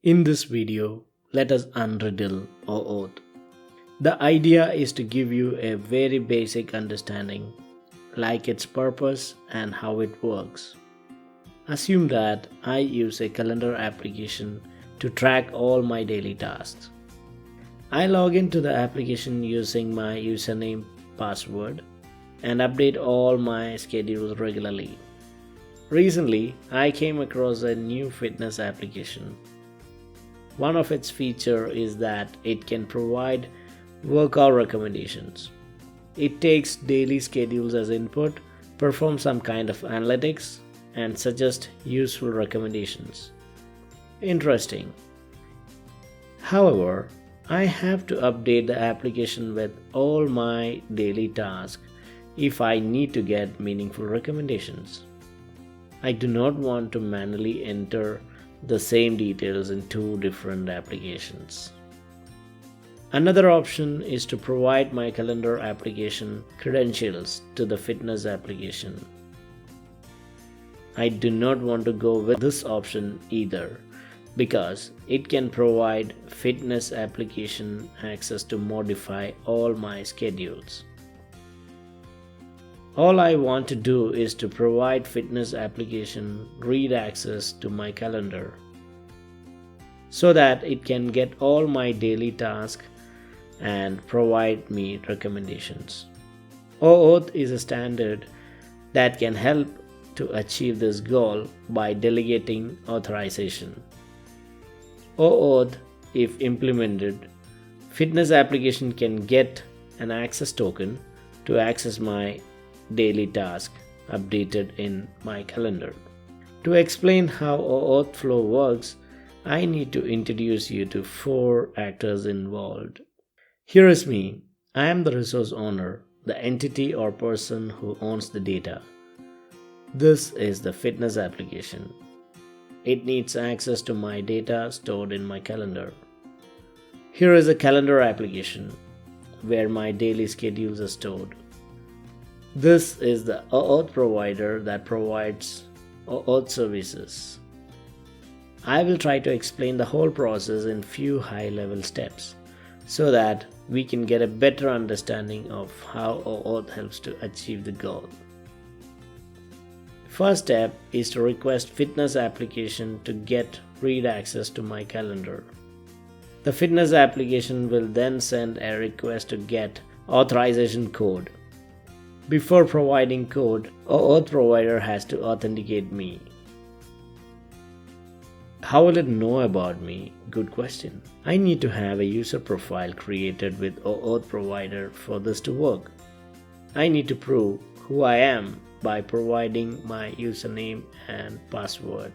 In this video, let us unriddle OAuth. The idea is to give you a very basic understanding, like its purpose and how it works. Assume that I use a calendar application to track all my daily tasks. I log into the application using my username, password, and update all my schedules regularly. Recently, I came across a new fitness application. One of its features is that it can provide workout recommendations. It takes daily schedules as input, performs some kind of analytics, and suggests useful recommendations. Interesting. However, I have to update the application with all my daily tasks if I need to get meaningful recommendations. I do not want to manually enter the same details in two different applications. Another option is to provide my calendar application credentials to the fitness application. I do not want to go with this option either because it can provide fitness application access to modify all my schedules. All I want to do is to provide fitness application read access to my calendar so that it can get all my daily tasks and provide me recommendations. OAuth is a standard that can help to achieve this goal by delegating authorization. OAuth, if implemented, fitness application can get an access token to access my daily task updated in my calendar. To explain how OAuth flow works, I need to introduce you to four actors involved. Here is me. I am the resource owner, the entity or person who owns the data. This is the fitness application. It needs access to my data stored in my calendar. Here is a calendar application where my daily schedules are stored. This is the OAuth provider that provides OAuth services. I will try to explain the whole process in few high-level steps so that we can get a better understanding of how OAuth helps to achieve the goal. First step is to request fitness application to get read access to my calendar. The fitness application will then send a request to get authorization code. Before providing code, OAuth provider has to authenticate me. How will it know about me? Good question. I need to have a user profile created with OAuth provider for this to work. I need to prove who I am by providing my username and password.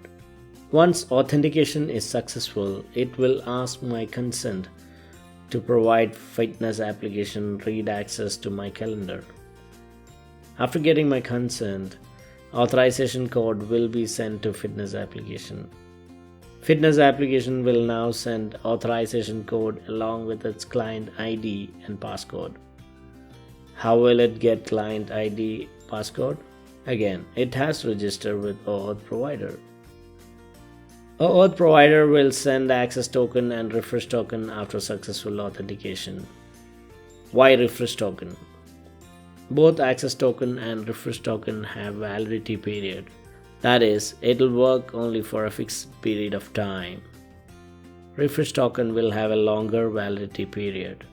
Once authentication is successful, it will ask my consent to provide fitness application read access to my calendar. After getting my consent, authorization code will be sent to fitness application. Fitness application will now send authorization code along with its client ID and passcode. How will it get client ID passcode? Again, it has to register with OAuth provider. OAuth provider will send access token and refresh token after successful authentication. Why refresh token? Both access token and refresh token have validity period. That is, it will work only for a fixed period of time. Refresh token will have a longer validity period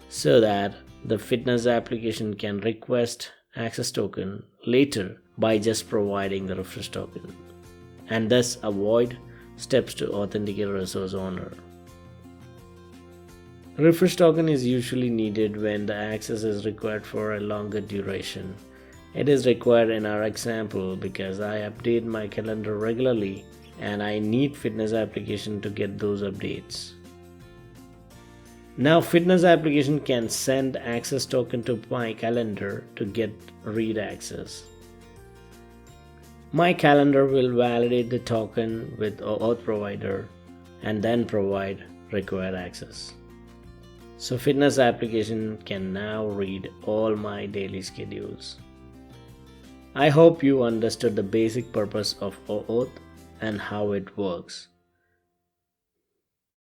so that the fitness application can request access token later by just providing the refresh token and thus avoid steps to authenticate resource owner. Refresh token is usually needed when the access is required for a longer duration. It is required in our example because I update my calendar regularly and I need fitness application to get those updates. Now fitness application can send access token to my calendar to get read access. My calendar will validate the token with OAuth provider and then provide required access. So fitness application can now read all my daily schedules. I hope you understood the basic purpose of OAuth and how it works.